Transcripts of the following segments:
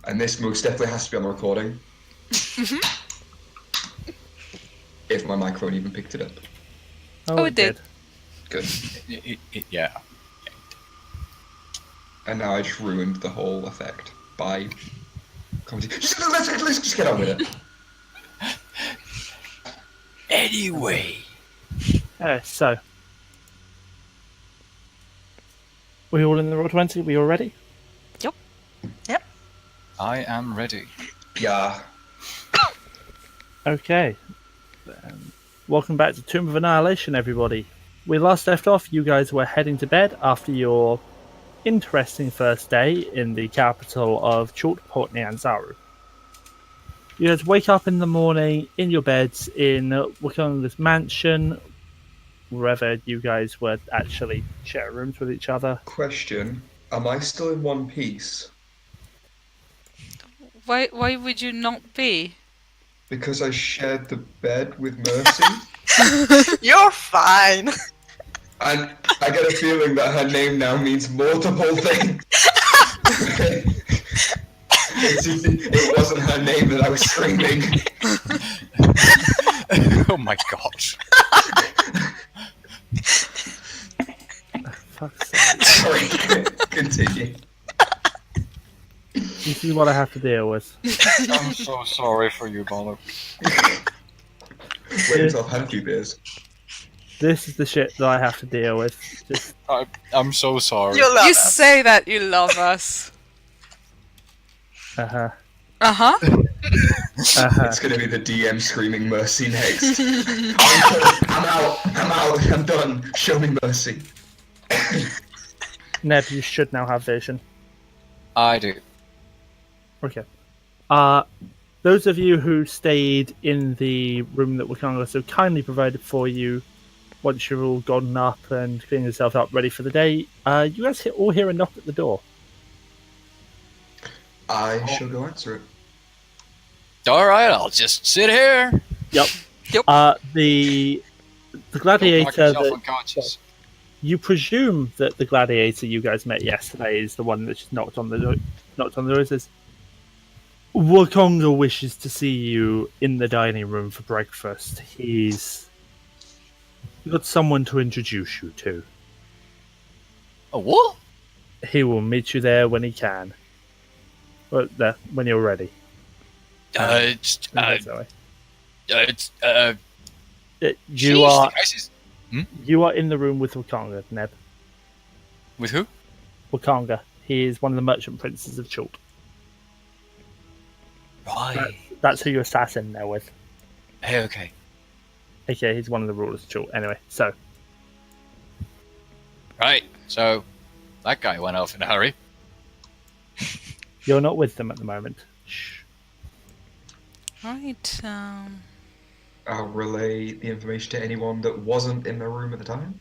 And this most definitely has to be on the recording. If my microphone even picked it up. Oh, it did. Good. Yeah. And now I just ruined the whole effect by commenting. Let's just get on with it. Anyway. So. We all in the Roll 20? We all ready? Yep. I am ready. Yeah. Okay. Welcome back to Tomb of Annihilation, everybody. We last left off, you guys were heading to bed after your interesting first day in the capital of Chult, Port Nyanzaru. You guys wake up in the morning in your beds in Wakanga's mansion, wherever you guys were actually share rooms with each other. Question. Am I still in one piece? Why would you not be? Because I shared the bed with Mercy? You're fine. And I get a feeling that her name now means multiple things. It wasn't her name that I was screaming. Oh my gosh. Fuck's sake. Sorry, continue. This is what I have to deal with. I'm so sorry for you, Ballor. Wait until I've had a few beers. This is the shit that I have to deal with. Just I'm so sorry. You love You us. say that you love us. uh-huh. Uh-huh. Uh-huh. It's gonna be the DM screaming Mercy next. I'm out, I'm done. Show me Mercy. Neb, you should now have vision. I do. Okay. Those of you who stayed in the room that Wakanga so kindly provided for you, once you're all gotten up and cleaning yourself up, ready for the day, you guys all hear a knock at the door. I shall go answer it. Alright, I'll just sit here. Yep. The gladiator Knock yourself that unconscious. you presume that the gladiator you guys met yesterday is the one that just knocked on the door. Says, Wakanga wishes to see you in the dining room for breakfast. He's got someone to introduce you to. A what? He will meet you there when he can. Well, when you're ready. You are in the room with Wakanga, Neb. With who? Wakanga. He is one of the merchant princes of Chult. Right. That's who you assassin there with. Hey, okay. Okay, he's one of the rulers of Chult. Anyway, so. Right, so that guy went off in a hurry. You're not with them at the moment. Shh. Right, I'll relay the information to anyone that wasn't in the room at the time.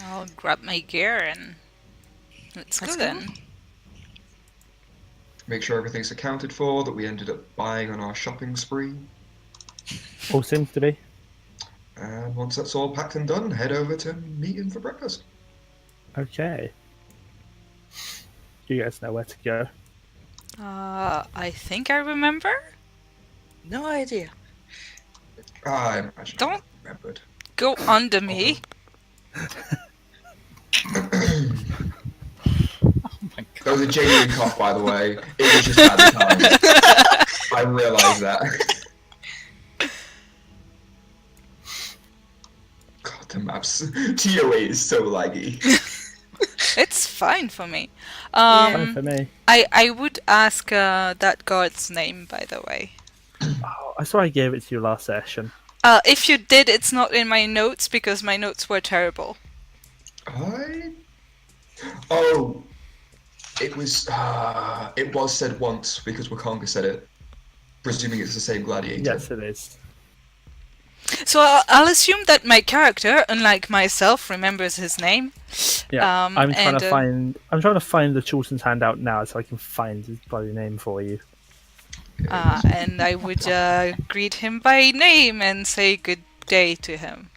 I'll grab my gear and let's go then. Make sure everything's accounted for, that we ended up buying on our shopping spree. All seems to be. And once that's all packed and done, head over to meet him for breakfast. Okay. You guys know where to go. I think I remember. No idea. I imagine Don't- I remembered. Go under me. That was a genuine cough, by the way. It was just bad time. I realised that. God, the maps. TOA is so laggy. It's fine for me. Fine for me. I would ask that guard's name, by the way. Oh, I saw I gave it to you last session. If you did, it's not in my notes because my notes were terrible. Oh, it was said once because Wakanga said it, presuming it's the same gladiator. Yes, it is. So I'll assume that my character, unlike myself, remembers his name. Yeah, I'm trying and, to find. I'm trying to find the Chulton's handout now, so I can find his bloody name for you. And I would greet him by name and say good day to him.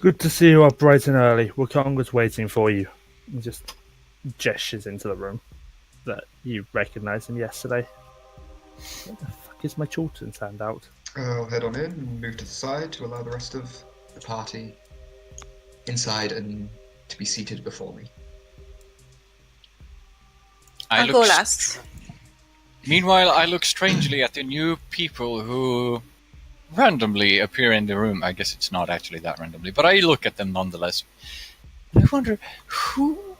Good to see you up bright and early. Wakanga's waiting for you. He just gestures into the room that you recognise him yesterday. Where the fuck is my Chorten's hand out? I'll head on in and move to the side to allow the rest of the party inside and to be seated before me. I'll go last. Meanwhile, I look strangely at the new people who randomly appear in the room. I guess it's not actually that randomly, but I look at them nonetheless. I wonder, who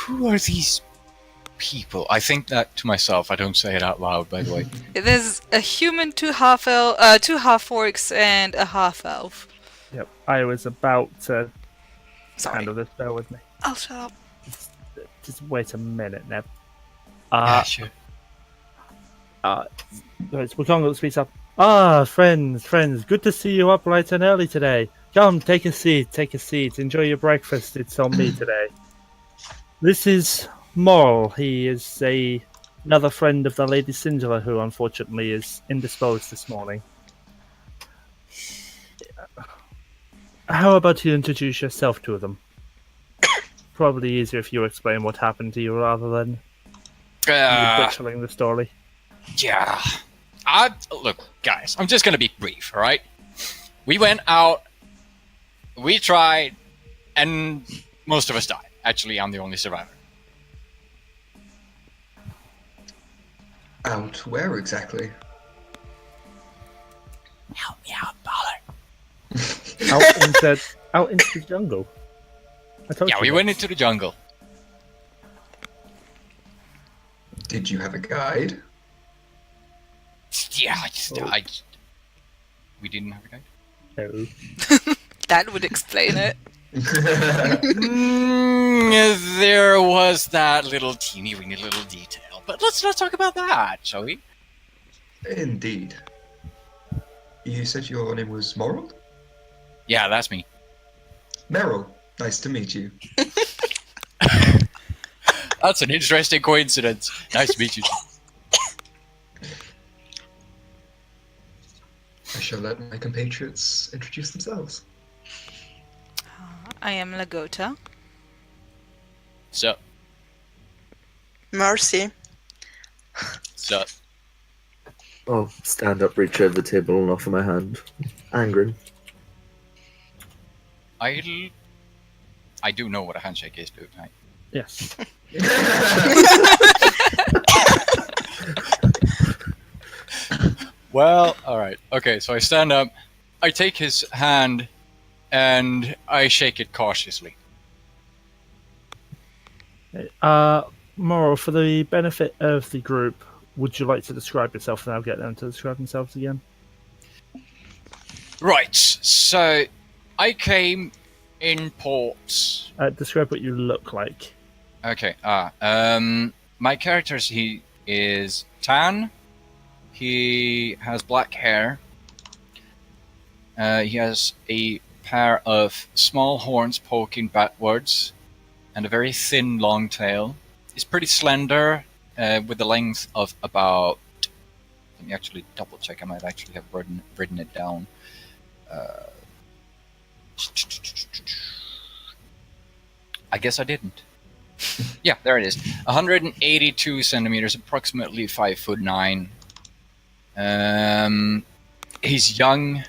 are these people? I think that to myself. I don't say it out loud, by the way. There's a human, two two half-orcs, and a half-elf. Yep, I was about to Sorry. handle this. Bear with me. I'll shut up. Just wait a minute, Neb. Yeah, sure. Wakongo speaks up. Friends, good to see you up bright and early today. Come, take a seat. Enjoy your breakfast. It's on me today. This is Moril. He is another friend of the Lady Singular who unfortunately is indisposed this morning. How about you introduce yourself to them? Probably easier if you explain what happened to you rather than butchering the story. Yeah. Look, guys, I'm just gonna be brief, alright? We went out, we tried, and most of us died. Actually, I'm the only survivor. Out where exactly? Help me out, Ballor. Out into the jungle. Yeah, we went into the jungle. Did you have a guide? Yeah, we didn't have a guide. No. That would explain it. There was that little teeny-weeny little detail. But let's not talk about that, shall we? Indeed. You said your name was Moril? Yeah, that's me. Meiril, nice to meet you. That's an interesting coincidence. Nice to meet you. I shall let my compatriots introduce themselves. I am Lagotah. So, Mercy. I'll stand up, reach over the table and offer my hand. Angren. I do know what a handshake is, dude. Right? Yes. Well, alright. Okay, so I stand up, I take his hand, and I shake it cautiously. Moril, for the benefit of the group, would you like to describe yourself and I'll get them to describe themselves again? Right, so I came in port. Describe what you look like. Okay, my character, he is tan. He has black hair. He has a pair of small horns poking backwards and a very thin, long tail. He's pretty slender, with the length of about... Let me actually double check. I might actually have written it down. I guess I didn't. Yeah, there it is. 182 centimeters, approximately 5'9". He's young,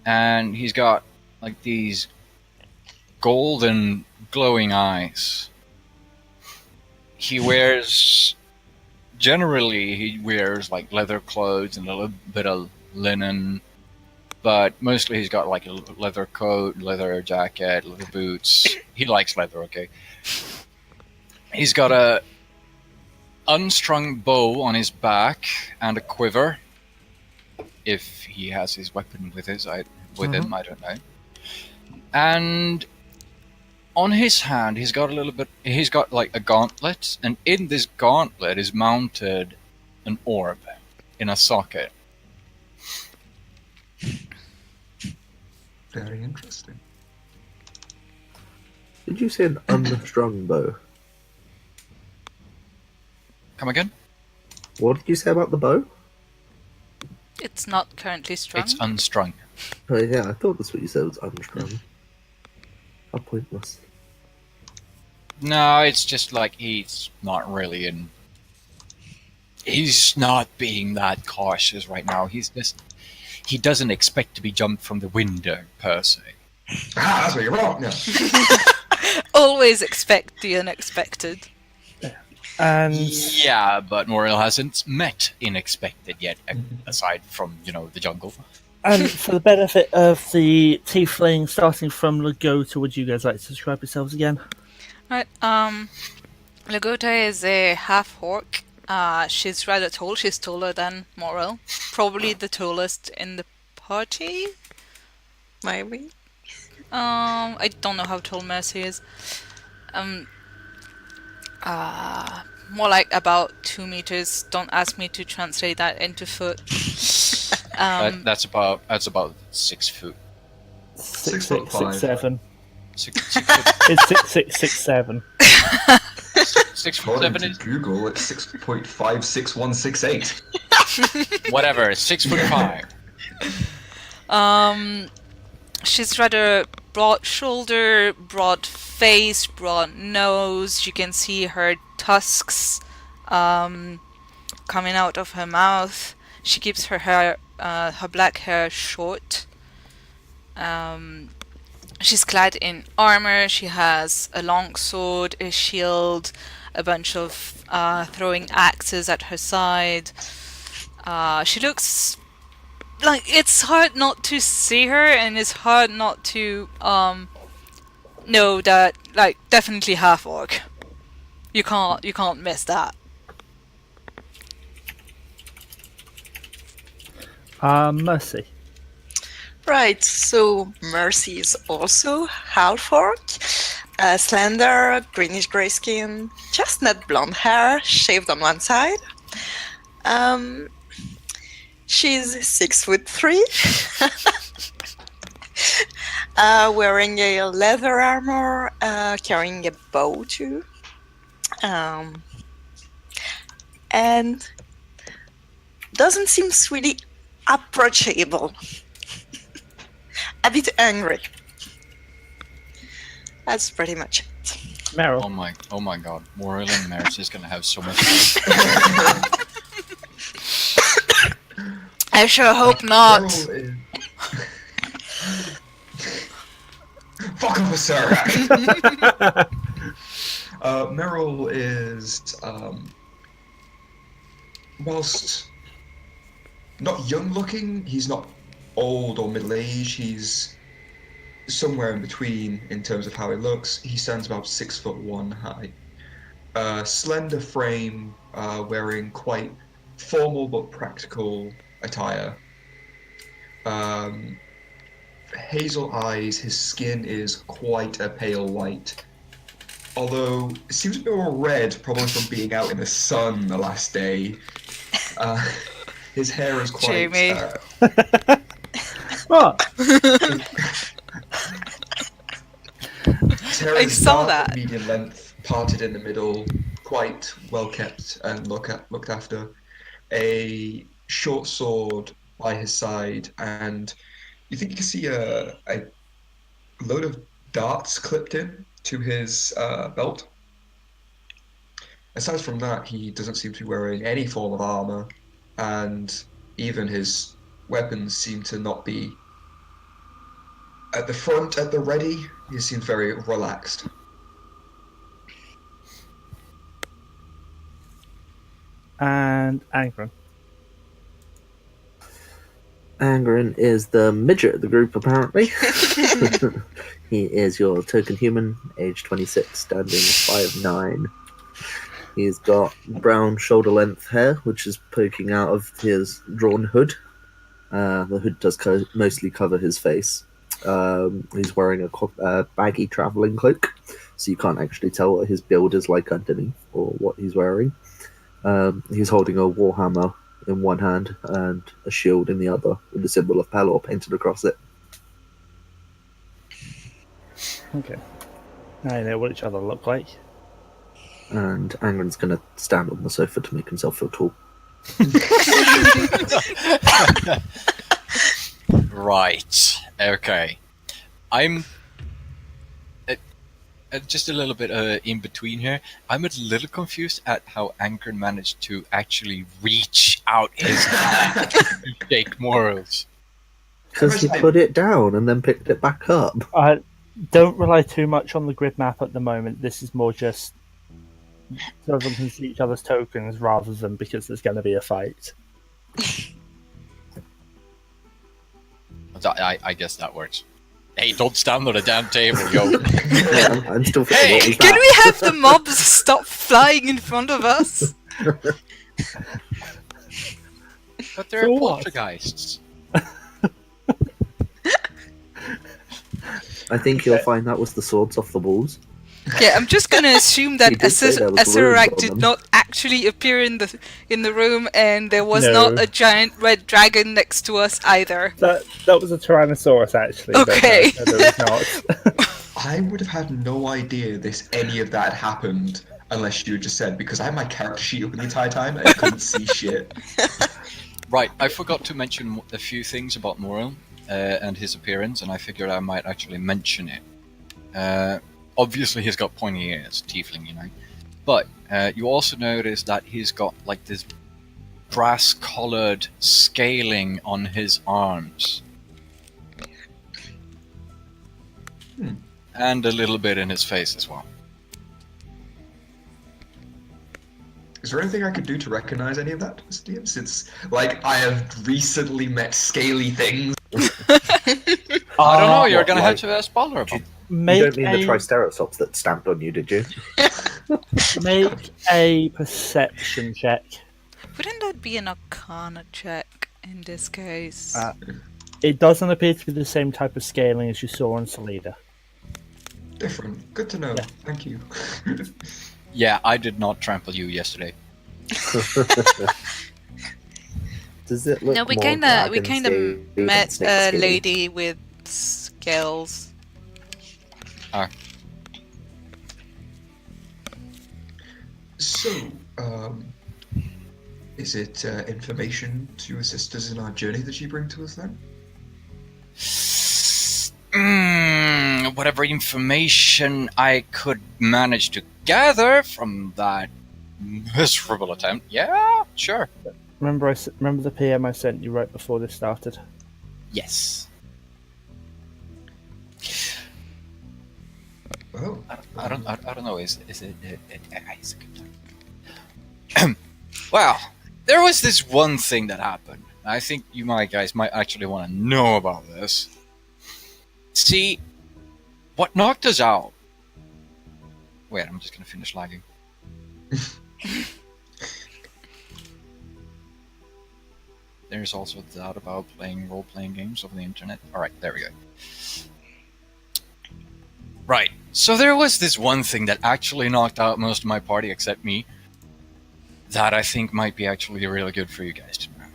and he's got like these golden glowing eyes. Generally he wears like leather clothes and a little bit of linen, but mostly he's got like a leather coat, leather jacket, leather boots. He likes leather, okay? He's got a unstrung bow on his back and a quiver. If he has his weapon with him, I don't know. And on his hand, he's got like a gauntlet, and in this gauntlet is mounted an orb in a socket. Very interesting. Did you say an unstrung bow? Come again? What did you say about the bow? It's not currently strung. It's unstrung. Oh yeah, I thought that's what you said was unstrung. How pointless. No, it's just like he's not really in. He's not being that cautious right now. He doesn't expect to be jumped from the window per se. That's where you're wrong. No. Always expect the unexpected. And Yeah, but Moril hasn't met unexpected yet, aside from the jungle. and for the benefit of the tiefling, starting from Lagotah, would you guys like to describe yourselves again? Right. Lagotah is a half-orc. She's rather tall. She's taller than Moril. Probably the tallest in the party. Maybe. I don't know how tall Mercy is. More like about 2 meters. Don't ask me to translate that into foot. That's about 6 foot. 6'6", 6'7". 6 foot. It's 6'6", 6'7". 6 foot According 7 to is Google, it's 6.56168. whatever. 6'5". She's rather broad-shouldered, broad face, broad nose. You can see her tusks coming out of her mouth. She keeps her hair, her black hair short. She's clad in armor. She has a long sword, a shield, a bunch of throwing axes at her side. She looks like it's hard not to see her, and it's hard not to know that, like, definitely half orc. You can't miss that. Mercy. Right, so Mercy is also half-orc. Slender, greenish-grey skin, chestnut blonde hair, shaved on one side. She's 6'3", wearing a leather armor, carrying a bow too, and doesn't seem really approachable. A bit angry. That's pretty much it. Meryl. Oh my god, Moril and Mercy is gonna have so much I sure hope not. Fuck off, sir. Meiril is, whilst not young looking, he's not old or middle aged. He's somewhere in between in terms of how he looks. He stands about 6'1" high. Slender frame, wearing quite formal but practical attire. Hazel eyes, his skin is quite a pale white. Although it seems a bit more red, probably from being out in the sun the last day. His hair is quite... Jamie. What? His hair I is saw dark, that. medium length, parted in the middle, quite well kept and looked after. A short sword by his side, and you think you can see a load of darts clipped in to his belt. Aside from that, he doesn't seem to be wearing any form of armor, and even his weapons seem to not be at the front, at the ready. He seems very relaxed. And Angren. Angren is the midget of the group, apparently. He is your token human, age 26, standing 5'9". He's got brown shoulder-length hair, which is poking out of his drawn hood. The hood does mostly cover his face. He's wearing a baggy travelling cloak, so you can't actually tell what his build is like underneath or what he's wearing. He's holding a warhammer in one hand and a shield in the other, with the symbol of Ballor painted across it. Okay. Now you know what each other look like. And Angren's going to stand on the sofa to make himself feel tall. Right. Okay. just a little bit in between here. I'm a little confused at how Angren managed to actually reach out his hand to shake Moril's. Because he put it down and then picked it back up. Don't rely too much on the grid map at the moment. This is more just so everyone can see each other's tokens rather than because there's going to be a fight. I guess that works. Hey, don't stand on a damn table, yo. Yeah, I'm still thinking, Hey, what was can that? we have the mobs stop flying in front of us? But they're So what? poltergeists. I think you'll find that was the swords off the walls. Yeah, I'm just gonna assume that He did say there was Acererak runes on did them. not actually appear in the room, and there was No. not a giant red dragon next to us either. That was a Tyrannosaurus, actually. but Okay. no, there was not. I would have had no idea any of that happened unless you just said, because I had my character sheet open the entire time and I couldn't see shit. Right, I forgot to mention a few things about Moril and his appearance, and I figured I might actually mention it. Obviously, he's got pointy ears, tiefling, you know. But you also notice that he's got like this brass-colored scaling on his arms. And a little bit in his face as well. Is there anything I could do to recognize any of that, Mr. DM? Since, like, I have recently met scaly things. I don't know, you're what, gonna like- have to ask Ballor about it. You Make don't mean the a, Triceratops that stamped on you, did you? make a perception check. Wouldn't that be an Arcana check in this case? It doesn't appear to be the same type of scaling as you saw on Salida. Different. Good to know. Yeah. Thank you. Yeah, I did not trample you yesterday. Does it look No, we more kind dragon of scaly than met snake a scaly? lady with scales. So, is it information to assist us in our journey that you bring to us then? Whatever information I could manage to gather from that miserable attempt, yeah, sure. Remember the PM I sent you right before this started? Yes. Oh. I don't know. Is it? It's a good time. Well, there was this one thing that happened. I think you guys might actually want to know about this. See, what knocked us out? Wait, I'm just gonna finish lagging. There's also that about playing role-playing games over the internet. Alright, there we go. Right, so there was this one thing that actually knocked out most of my party except me that I think might be actually really good for you guys to know.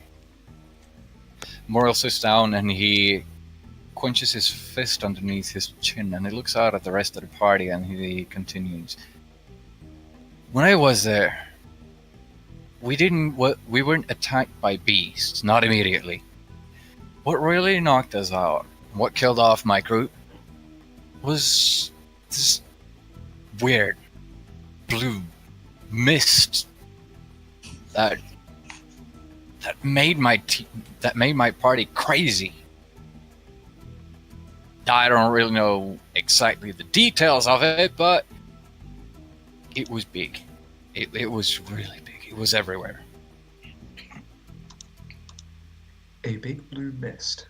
Moril sits down and he quenches his fist underneath his chin and he looks out at the rest of the party and he continues. When I was there, we weren't attacked by beasts, not immediately. What really knocked us out, what killed off my group, was this weird blue mist that made my party crazy. I don't really know exactly the details of it, but it was big. It was really big. It was everywhere. A big blue mist.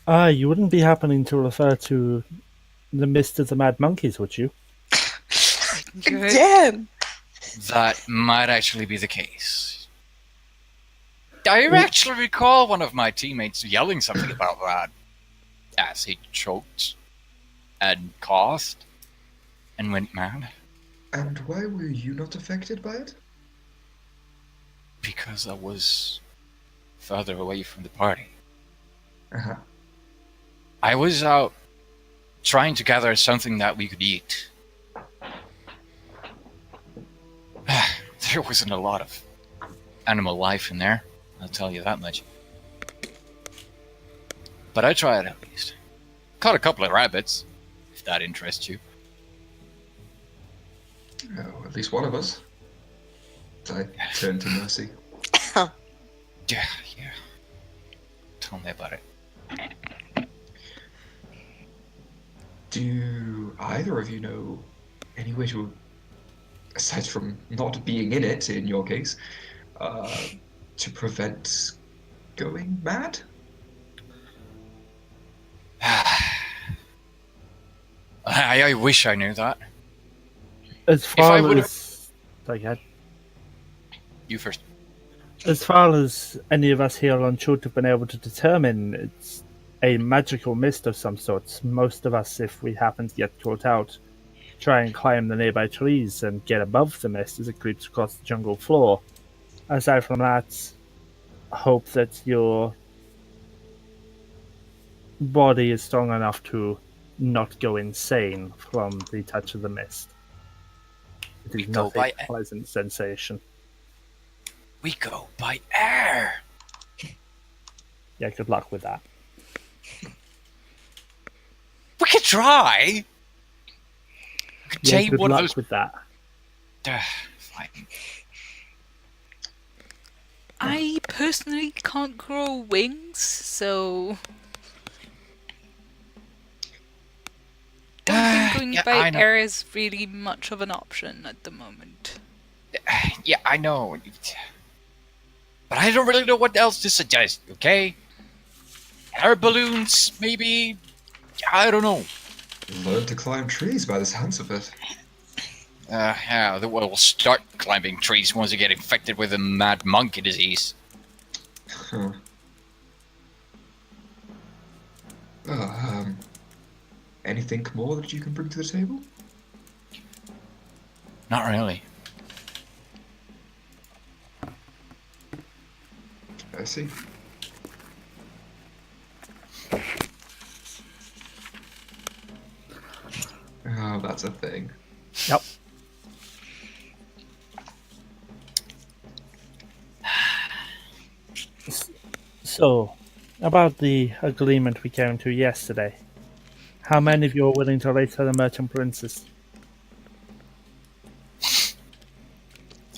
You wouldn't be happening to refer to the mist of the mad monkeys, would you? Good. Again! That might actually be the case. I actually recall one of my teammates yelling something about that as he choked and coughed and went mad. And why were you not affected by it? Because I was further away from the party. Uh-huh. I was out trying to gather something that we could eat. There wasn't a lot of animal life in there, I'll tell you that much. But I tried at least. Caught a couple of rabbits, if that interests you. Oh, at least one of us. I turn to Mercy. Yeah. Tell me about it. Do either of you know any way to, aside from not being in it, in your case, to prevent going mad? I wish I knew that. As I far would've- as like, You first. as far as any of us here on Chult have been able to determine, it's a magical mist of some sort. Most of us, if we happen to get caught out, try and climb the nearby trees and get above the mist as it creeps across the jungle floor. Aside from that, hope that your body is strong enough to not go insane from the touch of the mist. It is go not by- a pleasant sensation. We go by air. Yeah, good luck with that. We could try. We could Yeah, take good one of luck those. with that. Fine. I personally can't grow wings, so don't think going Yeah, by I know. air is really much of an option at the moment. Yeah, I know. But I don't really know what else to suggest, okay? Air balloons, maybe? I don't know. Learn to climb trees by the sounds of it. Yeah, we'll start climbing trees once you get infected with the mad monkey disease. Huh. Anything more that you can bring to the table? Not really. I see. Oh, that's a thing. Yep. So, about the agreement we came to yesterday. How many of you are willing to race to the Merchant Princess?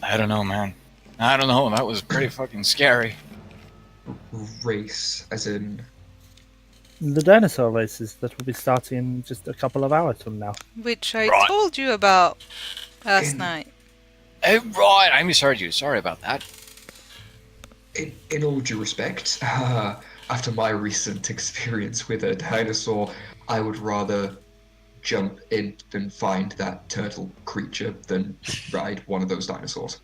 I don't know, man. I don't know. That was pretty fucking scary. Race, as in... The dinosaur races that will be starting in just a couple of hours from now. Which I Right. told you about last In- night. Oh, right. I misheard you. Sorry about that. In all due respect, after my recent experience with a dinosaur, I would rather jump in and find that turtle creature than ride one of those dinosaurs.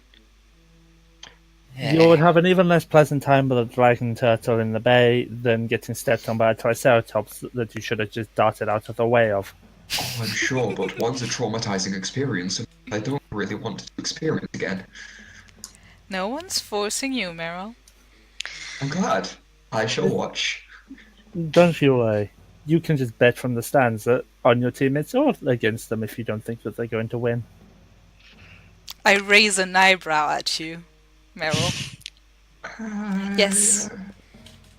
You would have an even less pleasant time with a dragon turtle in the bay than getting stepped on by a triceratops that you should have just darted out of the way of. Oh, I'm sure, but one's a traumatizing experience, and I don't really want to experience again. No one's forcing you, Meryl. I'm glad. I shall watch. Don't you worry. You can just bet from the stands that on your teammates or against them if you don't think that they're going to win. I raise an eyebrow at you, Meryl. Yes.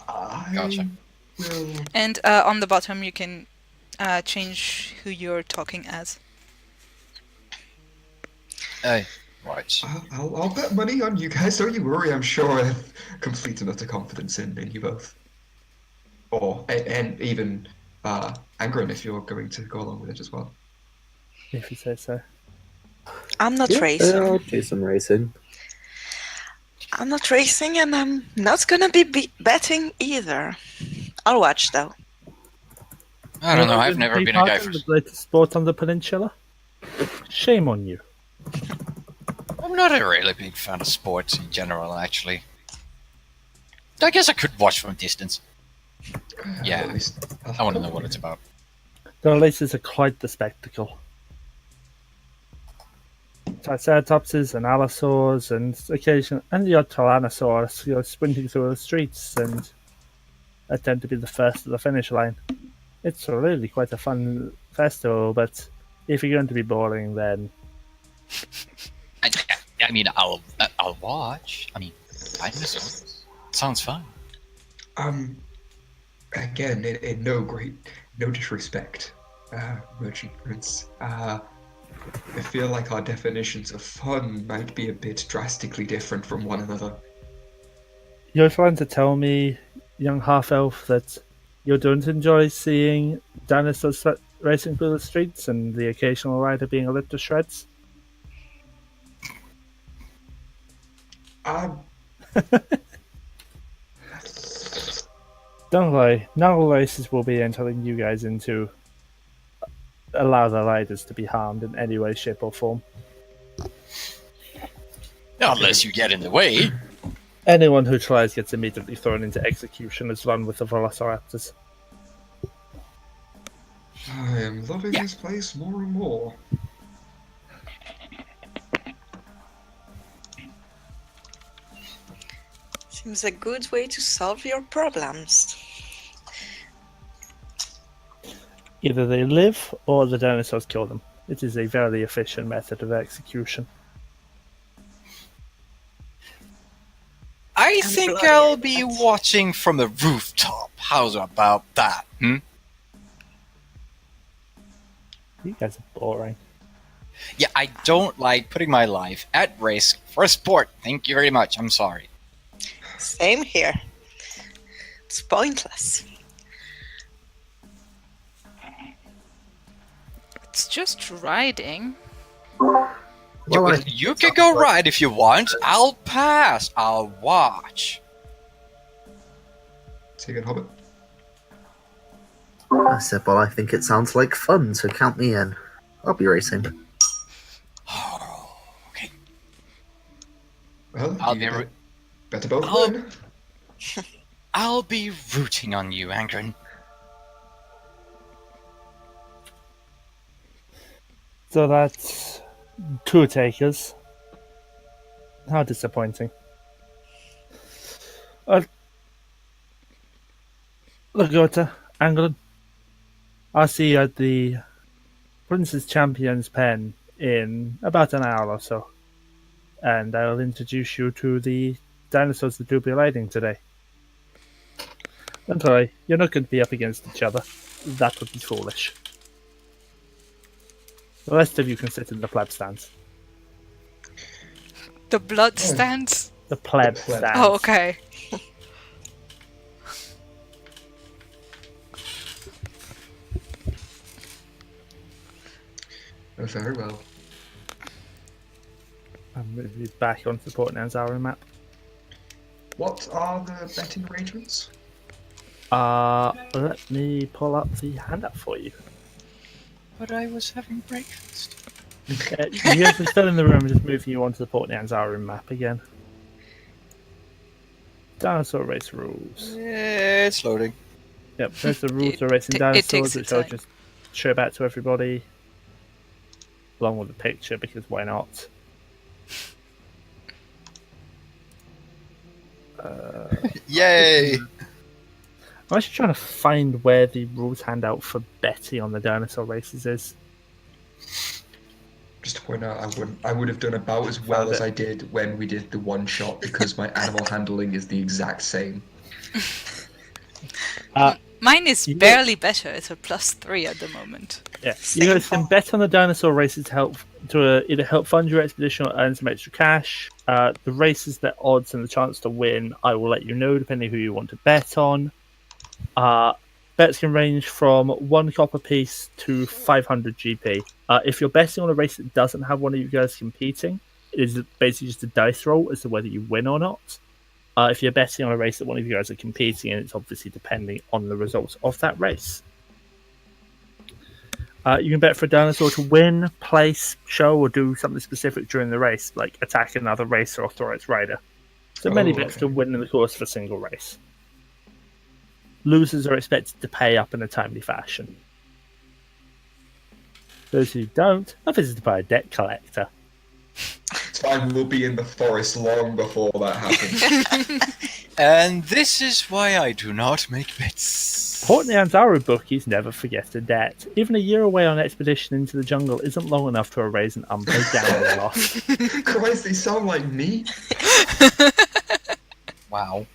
I Gotcha. will. And on the bottom you can change who you're talking as. Hey, right. I'll bet money on you guys. Don't you worry. I'm sure I have complete and utter confidence in you both. Or and even Angren, if you're going to go along with it as well. If you say so. I'm not Yeah, racing. I'll do some racing. I'm not racing, and I'm not gonna be betting either. I'll watch though. I don't know. You're I've going never to been take a guy part for. in the greatest sport on the peninsula. Shame on you. I'm not a really big fan of sports in general, actually. I guess I could watch from a distance. Yeah. At least I want to know what it's about. The races are quite the spectacle. Triceratopses and allosaurs and the odd tyrannosaurus sprinting through the streets and attempt to be the first to the finish line. It's really quite a fun festival, but if you're going to be boring, then I mean, I'll watch. I mean, dinosaurs. Sounds fun. Again, in no disrespect, Merchant Prince. I feel like our definitions of fun might be a bit drastically different from one another. You're trying to tell me, young half-elf, that you don't enjoy seeing dinosaurs racing through the streets and the occasional rider being ripped to shreds? Um, Don't worry, none of the races will be entering you guys into allow the riders to be harmed in any way, shape, or form. Unless you get in the way. Anyone who tries gets immediately thrown into execution as run with the velociraptors. I am loving this place more and more. Seems a good way to solve your problems. Either they live or the dinosaurs kill them. It is a very efficient method of execution. I And think bloody I'll be elephants. watching from the rooftop. How's about that? You guys are boring. Yeah, I don't like putting my life at risk for sport. Thank you very much. I'm sorry. Same here. It's pointless. It's just riding. Well, I- You can go ride if you want. I'll pass. I'll watch. Say again, Hobbit. I said, well, I think it sounds like fun, so count me in. I'll be racing. Oh, okay. Well, I'll you be ro- better both I'll- win. I'll be rooting on you, Angren. So that's 2 takers. How disappointing. Lagotah, Angren. I'll see you at the Prince's Champion's Pen in about an hour or so. And I'll introduce you to the dinosaurs that you'll be riding today. Don't worry, you're not going to be up against each other. That would be foolish. The rest of you can sit in the pleb stands. The blood stands. The pleb The pleb. stands. Oh, okay. Oh, very well. I'll move you back onto the Port Nanzaro map. What are the betting arrangements? Let me pull up the handout for you. But I was having breakfast. You guys are still in the room, just moving you onto the Port Nanzaro map again. Dinosaur race rules. It's loading. Yep, there's the rules of racing it dinosaurs, takes which its I'll time. just show back to everybody. Along with the picture, because why not? Yay! I'm actually trying to find where the rules handout for betting on the dinosaur races is. Just to point out, I would have done about as well Found as it. I did when we did the one shot because my animal handling is the exact same. Mine is You know- barely better. It's a +3 at the moment. Yeah, you guys can bet on the dinosaur races to help either help fund your expedition or earn some extra cash. The races, their odds and the chance to win, I will let you know depending who you want to bet on. Bets can range from 1 copper piece to 500 GP. If you're betting on a race that doesn't have one of you guys competing, it is basically just a dice roll as to whether you win or not. If you're betting on a race that one of you guys are competing in, it's obviously depending on the results of that race. You can bet for a dinosaur to win, place, show, or do something specific during the race, like attack another racer or throw its rider. So many bets okay. can win in the course of a single race. Losers are expected to pay up in a timely fashion. Those who don't are visited by a debt collector. It's fine, we'll be in the forest long before that happens. And this is why I do not make bets. Port Nyanzaru bookies never forget a debt. Even a year away on expedition into the jungle isn't long enough to erase an Umbra gambling loss. Christ, they sound like me. Wow.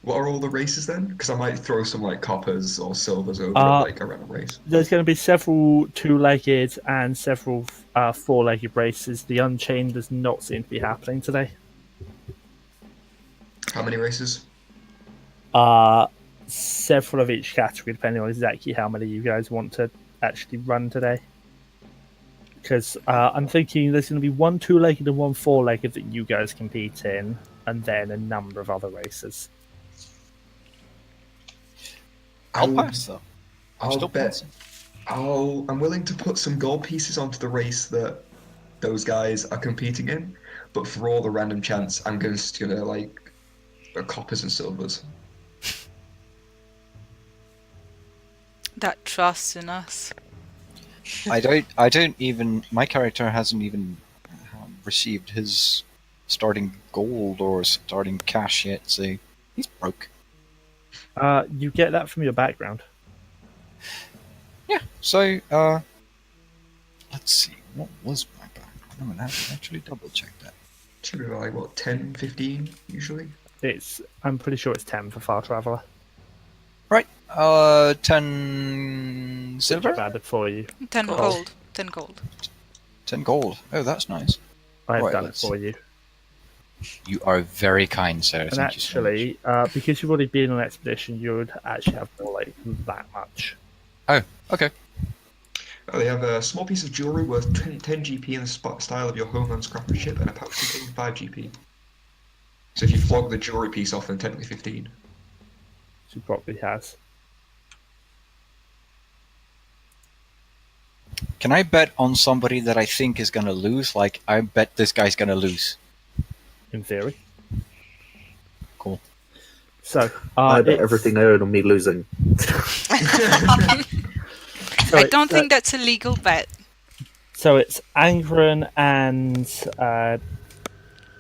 What are all the races then? Because I might throw some like coppers or silvers over like a random race. There's going to be several two-legged and several four-legged races. The Unchained does not seem to be happening today. How many races? Several of each category, depending on exactly how many you guys want to actually run today. Because I'm thinking there's going to be one two-legged and one four-legged that you guys compete in, and then a number of other races. I'll pass though. I'll bet. I'm willing to put some gold pieces onto the race that those guys are competing in, but for all the random chance, I'm just gonna like coppers and silvers. That trust in us. I don't even. My character hasn't even received his starting gold or starting cash yet, so he's broke. You get that from your background. Yeah. So let's see. What was my background? I'm gonna have to actually double check that. Should be like what 10, 15 usually. I'm pretty sure it's 10 for Far Traveller. Right. 10 silver. I've added for you. 10 gold. 10 gold. 10 gold. Oh, that's nice. I've Right, done it let's for you. You are very kind, sir. And Thank you so much. actually, because you've already been on an expedition, you would actually have more like that much. Oh, okay. They have a small piece of jewelry worth 10 GP in the style of your homeland scrapper ship, and a pouch containing 5 GP. So if you flog the jewelry piece off, then technically 15. She probably has. Can I bet on somebody that I think is gonna lose? Like, I bet this guy's gonna lose. In theory. Cool. So, I bet everything I own on me losing. I don't think that's a legal bet. So it's Angren and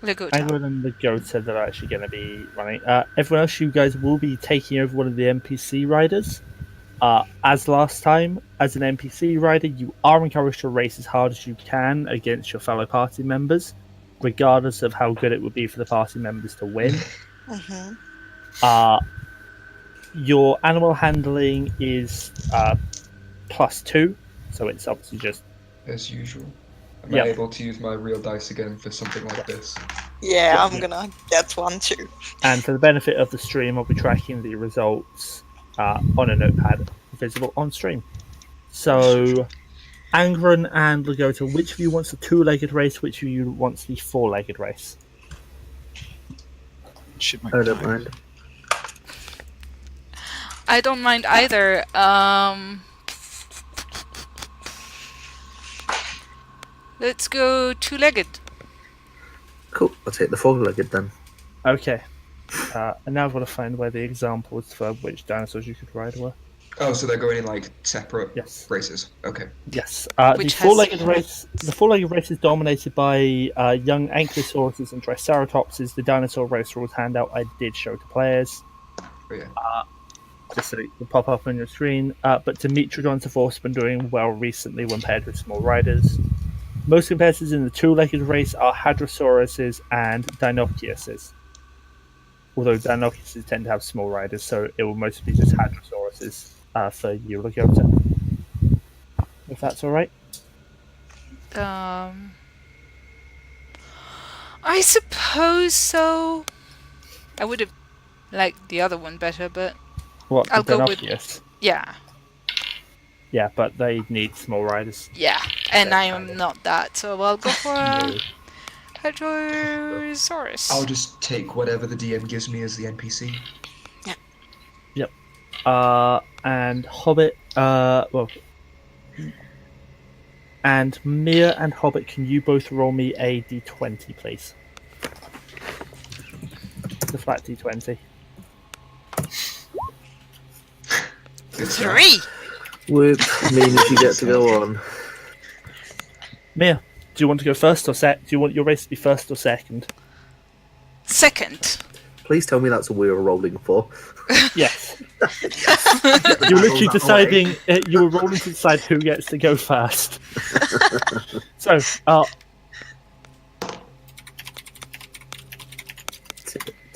Lagotah. Angren and Lagotah that are actually going to be running. Everyone else, you guys will be taking over one of the NPC riders. As last time, as an NPC rider, you are encouraged to race as hard as you can against your fellow party members, regardless of how good it would be for the party members to win. Your animal handling is +2, so it's obviously just As usual. Am I able to use my real dice again for something like this? Yeah, I'm gonna get one too. And for the benefit of the stream, I'll be tracking the results on a notepad visible on stream. So, Angren and Lagotah, which of you wants the two-legged race? Which of you wants the four-legged race? Shit, my I don't mind. I don't mind either. Let's go two-legged. Cool, I'll take the four-legged then. Okay. And now I've got to find where the examples for which dinosaurs you could ride were. Oh, so they're going in like separate Yes. races. Okay. Yes. The Which has- four-legged race. The four-legged race is dominated by young ankylosauruses and triceratopses. The dinosaur race rules handout I did show to players. Oh yeah. Just so it will pop up on your screen. But Dimetrodons have also been doing well recently when paired with small riders. Most competitors in the two-legged race are Hadrosauruses and Dinocuuses. Although Dinocuuses tend to have small riders, so it will mostly be just Hadrosauruses for you, Lagotah. If that's alright. I suppose so. I would have liked the other one better, but What, I'll the go with- Dinocuus? yeah. Yeah, but they need small riders. Yeah. And I am not that, so I'll go for a No. Hadrosaurus. I'll just take whatever the DM gives me as the NPC. And Hobbit, and Miya and Hobbit, can you both roll me a d20, please? The flat d20. Good stuff. 3! Whoop, means you get to go on. Miya, do you want to go first or do you want your race to be first or second? Second. Please tell me that's what we were rolling for. Yes. You're literally deciding. You were rolling to decide who gets to go first. So, It's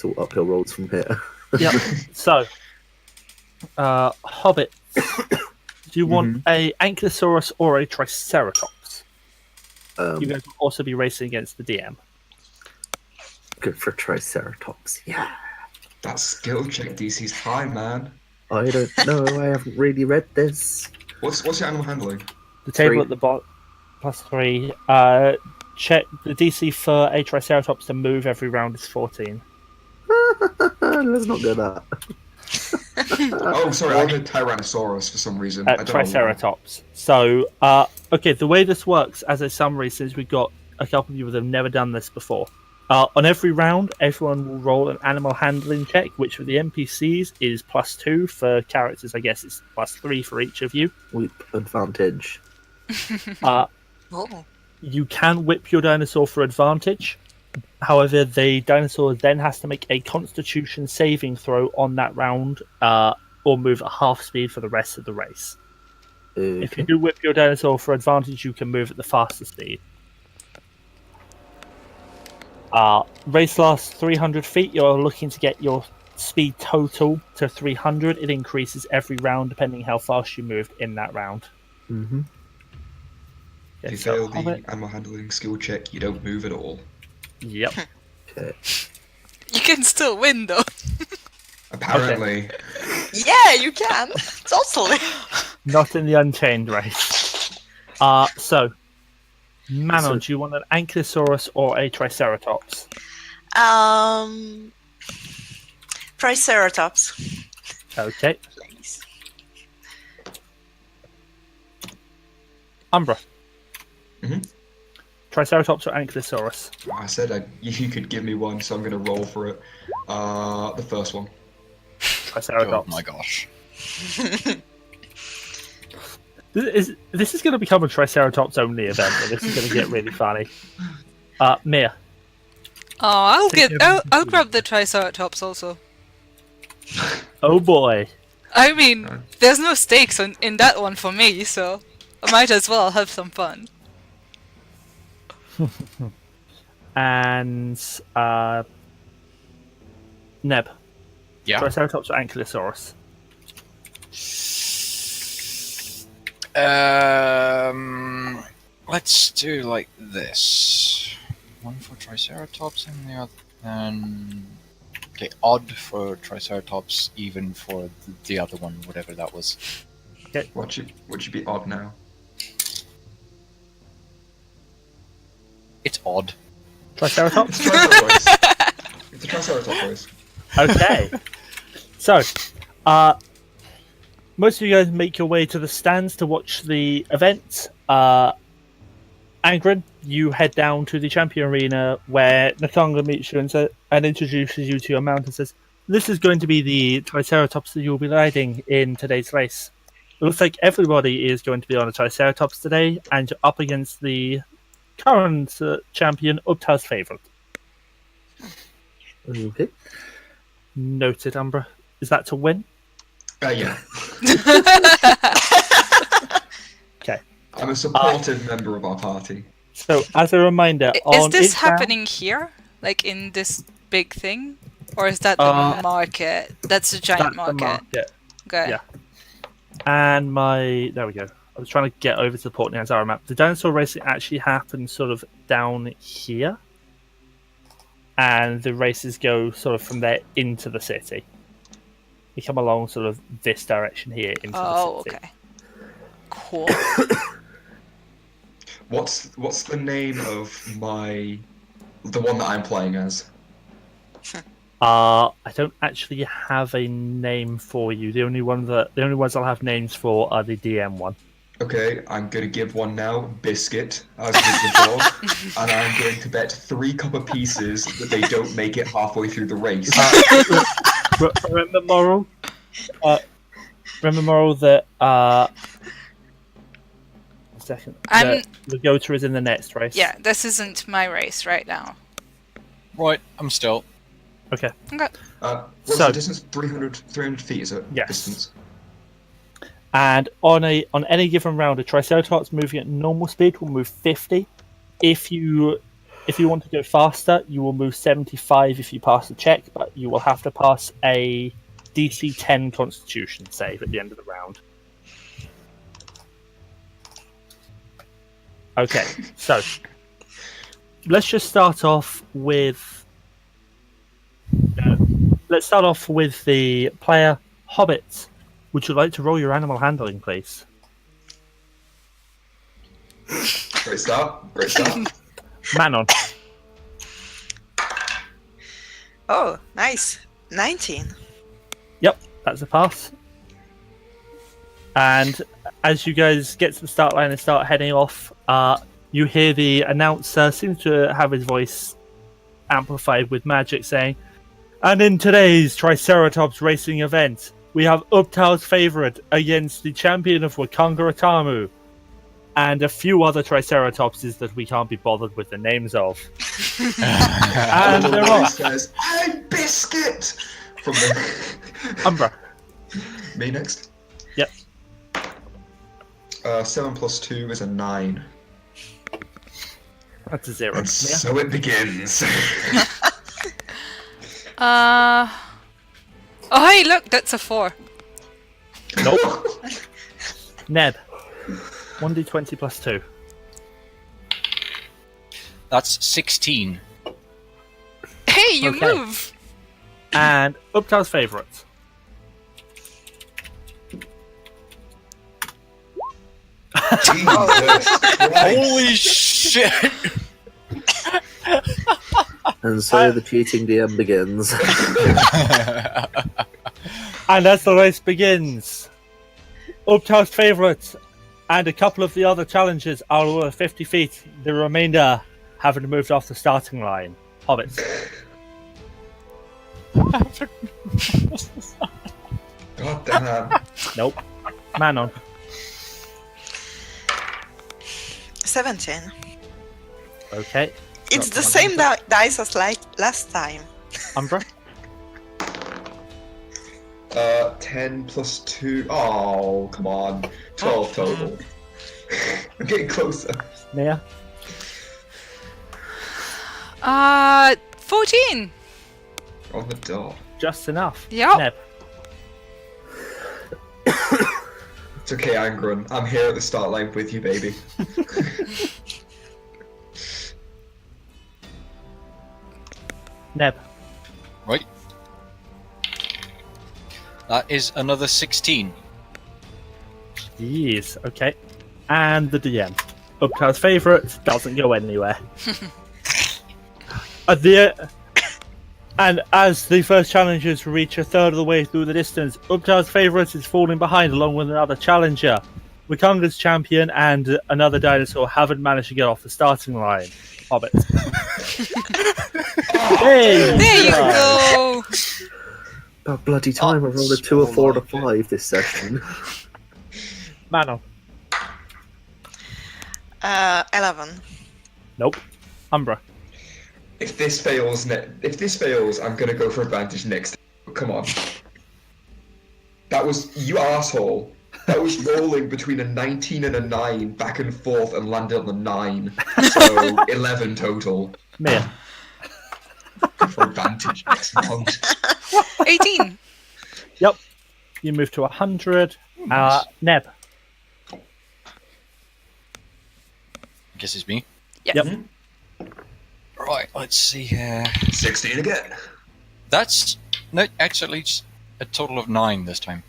all uphill rolls from here. Yep. So, Hobbit, do you want a Ankylosaurus or a Triceratops? You guys will also be racing against the DM. Good for Triceratops. Yeah. That skill check DC's high, man. I don't know. I haven't really read this. What's your animal handling? The table 3. at the bottom, +3. Check the DC for a Triceratops to move every round is 14. Let's not do that. Oh, sorry, I heard Tyrannosaurus for some reason. I don't know why. Triceratops. So, okay, the way this works as a summary, since we've got a couple of you that have never done this before. On every round, everyone will roll an animal handling check, which for the NPCs is +2. For characters, I guess it's +3 for each of you. Whip advantage. Oh. You can whip your dinosaur for advantage. However, the dinosaur then has to make a Constitution saving throw on that round, or move at half speed for the rest of the race. Okay. If you do whip your dinosaur for advantage, you can move at the faster speed. Race lasts 300 feet. You're looking to get your speed total to 300. It increases every round depending how fast you moved in that round. Mm-hmm. If you fail the animal handling skill check, you don't move at all. Yep. Okay. You can still win though. Apparently. Yeah, you can. Totally. Not in the Unchained race. So, Manon, do you want an Ankylosaurus or a Triceratops? Triceratops. Okay. Please. Umbra. Mhm. Triceratops or Ankylosaurus? I said you could give me one, so I'm going to roll for it. The first one. Oh Triceratops. my gosh. This is going to become a Triceratops only event, but this is going to get really funny. Miya. Oh, Take I'll grab the Triceratops also. Oh boy. I mean, there's no stakes in that one for me, so I might as well have some fun. And Neb. Yeah. Triceratops or Ankylosaurus? Let's do like this. One for Triceratops and the other. And okay, odd for Triceratops, even for the other one, whatever that was. Okay. What should be odd now? It's odd. Triceratops? It's a Triceratops. It's a Triceratops voice. Okay. So, most of you guys make your way to the stands to watch the event. Angren, you head down to the champion arena where Nathanga meets you and introduces you to your mount and says, "This is going to be the Triceratops that you'll be riding in today's race. It looks like everybody is going to be on a Triceratops today, and you're up against the current champion, Upta's favourite." Okay. Noted, Umbra. Is that to win? Yeah. Okay. I'm a supportive member of our party. So, as a reminder, Is this each round- happening here? Like in this big thing? Or is that the market? That's a giant That's the market. Okay. Yeah. And there we go. I was trying to get over to the Port Nyanzara map. The dinosaur racing actually happens sort of down here. And the races go sort of from there into the city. You come along sort of this direction here into the city. Okay. Cool. What's the name of the one that I'm playing as? I don't actually have a name for you. The only ones I'll have names for are the DM one. Okay, I'm going to give one now, Biscuit, as was the dog, and I'm going to bet 3 copper pieces that they don't make it halfway through the race. Remember, Moril? That a second. Lagotah is in the next race. Yeah, this isn't my race right now. Right, I'm still. Okay. Okay. What's So- the distance? 300 feet is it? Yes. Distance. And on any given round, a Triceratops moving at normal speed will move 50. If you If you want to go faster, you will move 75 if you pass the check, but you will have to pass a DC 10 Constitution save at the end of the round. Okay, so let's just start off with. Let's start off with the player Hobbit. Would you like to roll your animal handling, please? Great start. Great start. Manon. Oh, nice. 19. Yep, that's a pass. And as you guys get to the start line and start heading off, you hear the announcer seems to have his voice amplified with magic saying, "And in today's Triceratops racing event, we have Uptal's favourite against the champion of Wakanga Atamu, and a few other Triceratopses that we can't be bothered with the names of." And they're off. Says, "Hey, biscuit!" From the Umbra. Me next. Yep. 7 plus 2 is a 9. That's a 0. And Yeah. so it begins. Oh, hey, look, that's a 4. Nope. Neb. 1d20 plus 2. That's 16. Hey, you Okay. move! And Uptal's favourite. Jesus Christ. Holy shit! And so the cheating DM begins. And as the race begins, Uptal's favourite and a couple of the other challengers are over 50 feet. The remainder haven't moved off the starting line. Hobbits. God damn. Nope. Manon. 17. Okay. It's Not the one same hundred. dice as like last time. Umbra. 10 plus 2. Oh, come on. 12 total. I'm getting closer. Miya. 14. On the dot. Just enough. Yep. Neb. It's okay, Angren. I'm here at the start line with you, baby. Neb. Right. That is another 16. Yes. Okay. And the DM. Uptal's favourite doesn't go anywhere. And as the first challengers reach a third of the way through the distance, Uptal's favourite is falling behind along with another challenger. Wakanga's champion and another dinosaur haven't managed to get off the starting line. Hobbit. Hey, There you go! About bloody time, I rolled a 2 or 4 to 5 this session. Manon. 11. Nope. Umbra. If this fails, I'm gonna go for advantage next. Come on. That was you asshole. That was rolling between a 19 and a 9 back and forth and landed on the 9. So 11 total. Miya. For advantage next round. 18. Yep. You move to 100. Neb. I guess it's me. Yes. Yep. Right, let's see here. 16 again. That's no, actually it's a total of 9 this time.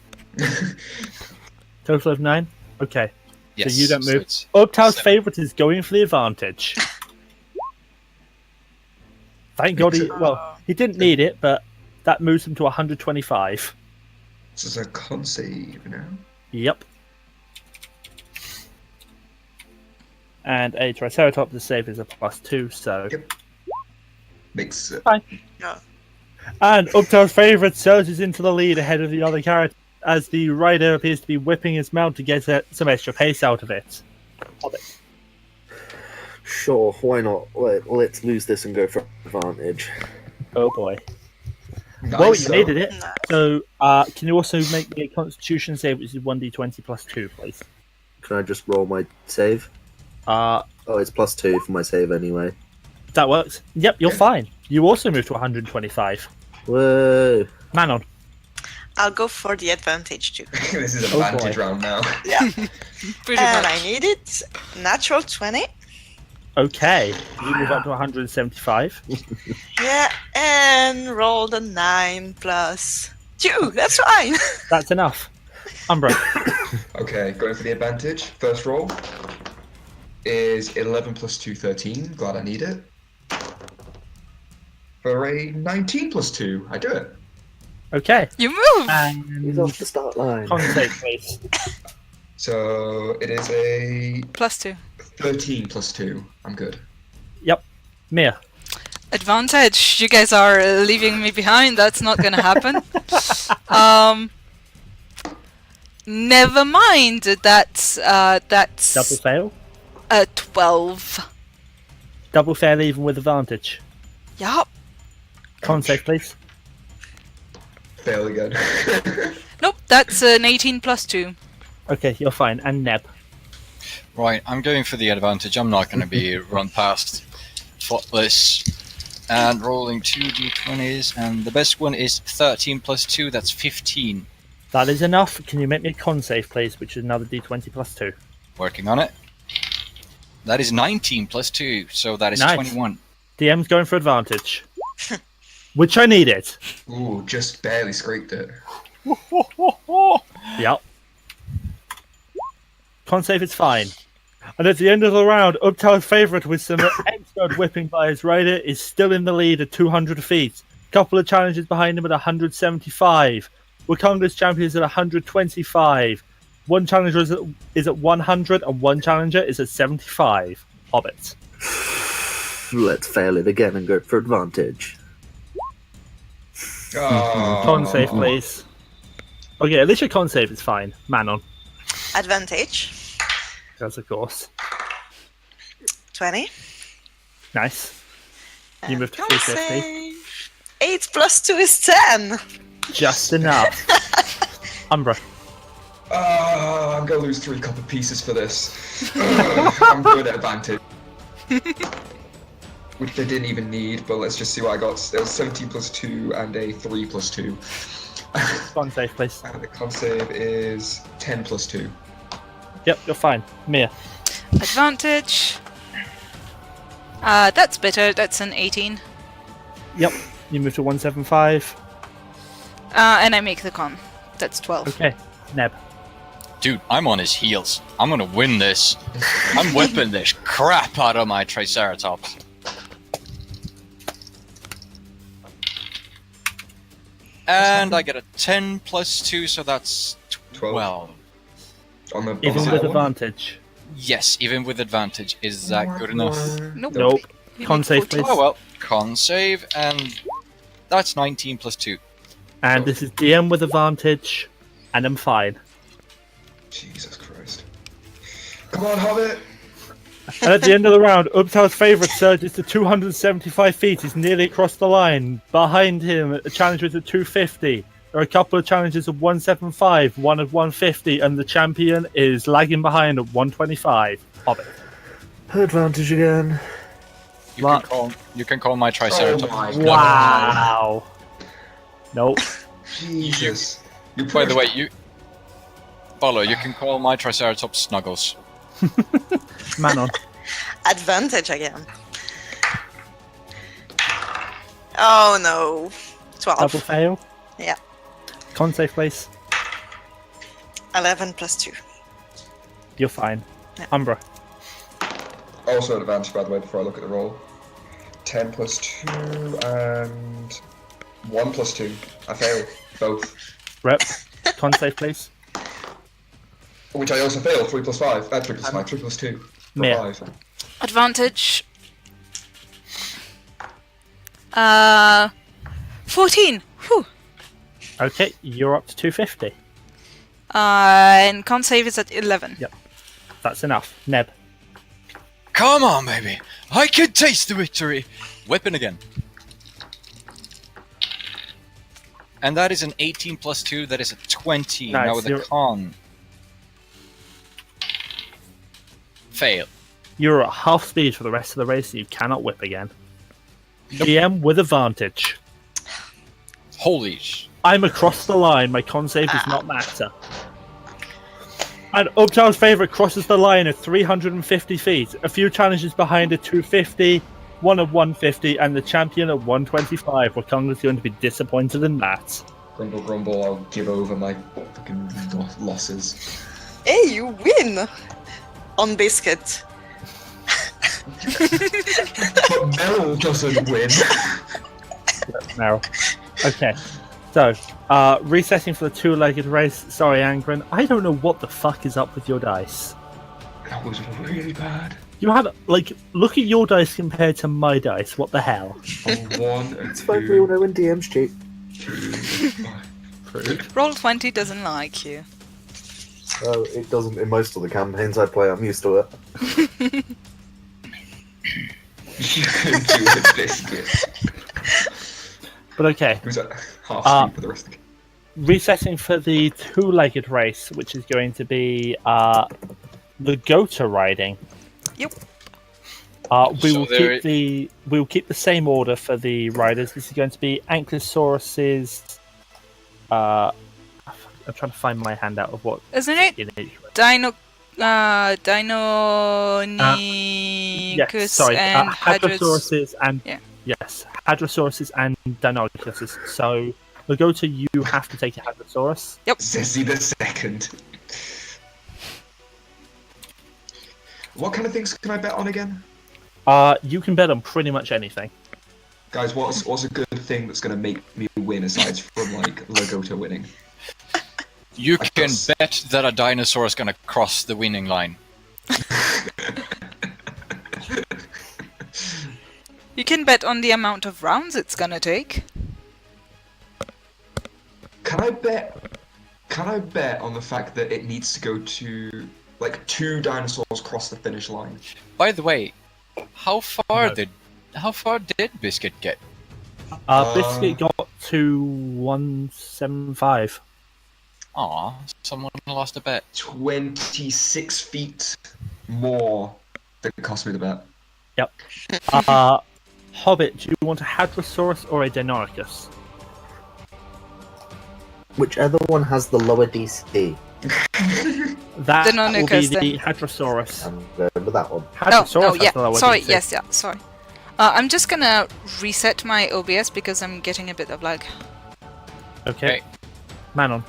Total of 9. Okay. Yes, So you don't move. it's Uptal's 7. favourite is going for the advantage. Thank God he didn't need it, but that moves him to 125. This is a con save now. Yep. And a Triceratops to save is a +2, so... Yep. Makes it. Fine. No. And Uptal's favourite surges into the lead ahead of the other character as the rider appears to be whipping his mount to get some extra pace out of it. Hobbit. Sure, why not? Let's lose this and go for advantage. Oh boy. Nice, Well, you so- needed it. No. So, can you also make me a Constitution save, which is 1d20 plus 2, please? Can I just roll my save? Uh, Oh, it's +2 for my save anyway. That works. Yep, you're Yeah. fine. You also move to 125. Whoa. Manon. I'll go for the advantage too. This is Oh, advantage boy. round now. Yeah. Pretty And much. I need it. Natural 20. Okay, you move up to 175. Yeah, and roll the 9 plus 2. That's fine. That's enough. Umbra. Okay, going for the advantage. First roll is 11 plus 2, 13. Glad I need it. For a 19 plus 2, I do it. Okay. You move! He's And off the start line. con save, please. So it is a +2. 13 plus 2. I'm good. Yep. Miya. Advantage. You guys are leaving me behind. That's not gonna happen. Never mind. That's Double fail. 12. Double fail even with advantage. Yup. Con save, please. Fail again. Nope. That's an 18 plus 2. Okay, you're fine. And Neb. Right, I'm going for the advantage. I'm not going to be run past thoughtless. And rolling 2 d20s, and the best one is 13 plus 2, that's 15. That is enough. Can you make me a con save, please, which is another d20 plus 2? Working on it. That is 19 plus 2, so that is Nice. 21. DM's going for advantage. Which I needed. Ooh, just barely scraped it. Yep. Con save is fine. And at the end of the round, Ubtal's favourite with some extra whipping by his rider is still in the lead at 200 feet. Couple of challenges behind him at 175. Wakanga's champion is at 125. One challenger is at 100 and one challenger is at 75. Hobbit. Let's fail it again and go for advantage. Oh. Con save, please. Okay, at least your con save is fine. Manon. Advantage. Yes, of course. 20. Nice. You And moved to con 350. save. 8 plus 2 is 10. Just enough. Umbra. I'm gonna lose 3 copper pieces for this. I'm good at advantage. Which they didn't even need, but let's just see what I got. There was 17 plus 2 and a 3 plus 2. Con save, please. And the con save is 10 plus 2. Yep, you're fine. Miya. Advantage. That's better. That's an 18. Yep. You move to 175. And I make the con. That's 12. Okay. Neb. Dude, I'm on his heels. I'm going to win this. I'm whipping this crap out of my Triceratops. And I get a 10 plus 2, so that's 12. On the Even on with the one? advantage. Yes, even with advantage. Is that good enough? Nope. Nope. You Con make save, 14. please. Oh well, con save, and that's 19 plus 2. And this is DM with advantage, and I'm fine. Jesus Christ. Come on, Hobbit! And at the end of the round, Ubtal's favourite surges to 275 feet. He's nearly across the line. Behind him, a challenger is at 250. There are a couple of challenges at 175, one at 150, and the champion is lagging behind at 125. Hobbit. Advantage again. You can call my Triceratops. Oh my Wow. Nope. Jesus. You By the way, Ballor, you can call my Triceratops Snuggles. Manon. Advantage again. Oh no. 12. Double fail. Yeah. Con save, please. 11 plus 2. You're fine. Yeah. Umbra. Also an advantage, by the way, before I look at the roll. 10 plus 2 and 1 plus 2. I fail both. Rep. Con save, please. Which I also fail. 3 plus 5. 3 plus 5. 3 plus 2. For Miya. 5. Advantage. 14. Whew. Okay, you're up to 250. And con save is at 11. Yep. That's enough. Neb. Come on, baby. I can taste the victory. Weapon again. And that is an 18 plus 2. That is a 20. Nice, Now with a you're- con. Fail. You're at half speed for the rest of the race, and you cannot whip again. GM with advantage. Holy I'm across the line. My con save does not matter. And Uptown's favourite crosses the line at 350 feet. A few challenges behind at 250, one at 150, and the champion at 125. Wakanga's going to be disappointed in that. Grumble, grumble, I'll give over my fucking losses. Hey, you win! On Biscuit. But Meryl doesn't win. Now, okay. So, resetting for the two-legged race. Sorry, Angren. I don't know what the fuck is up with your dice. That was really bad. You had, like, look at your dice compared to my dice. What the hell? A 1, a It's fine, we all know when DM's cheap. 2. Roll20 doesn't like you. Oh, it doesn't in most of the campaigns I play, I'm used to it. You could do a biscuit. But okay. It was at half speed for the rest of the game. Resetting for the two-legged race, which is going to be Lagotah riding. Yep. We So will keep the same order for the riders. This is going to be Ankylosaurus's. I'm trying to find my handout of what Isn't it? in each. Deinonychus Yes, sorry. and Hadros. Hadrosaurus's and Yeah. yes, Hadrosaurus's and Deinonychus's. So Lagotah, you have to take a Hadrosaurus. Zessie the second. What kind of things can I bet on again? You can bet on pretty much anything. Guys, what's a good thing that's going to make me win aside from, like, Lagotah winning? You I can guess. bet that a dinosaur is gonna cross the winning line. You can bet on the amount of rounds it's gonna take. Can I bet on the fact that it needs to go to, like, 2 dinosaurs cross the finish line? By the way, how far No. did Biscuit get? Biscuit got to 175. Aw, someone lost a bet. 26 feet more than it cost me the bet. Yep. Hobbit, do you want a Hadrosaurus or a Deinonychus? Whichever one has the lower DC, That will be Deinonychus, the Hadrosaurus. I'm going with that one. Hadrosaurus no, has yeah. the lower Sorry, DC. yes, yeah, sorry. I'm just gonna reset my OBS because I'm getting a bit of lag. Okay. Manon.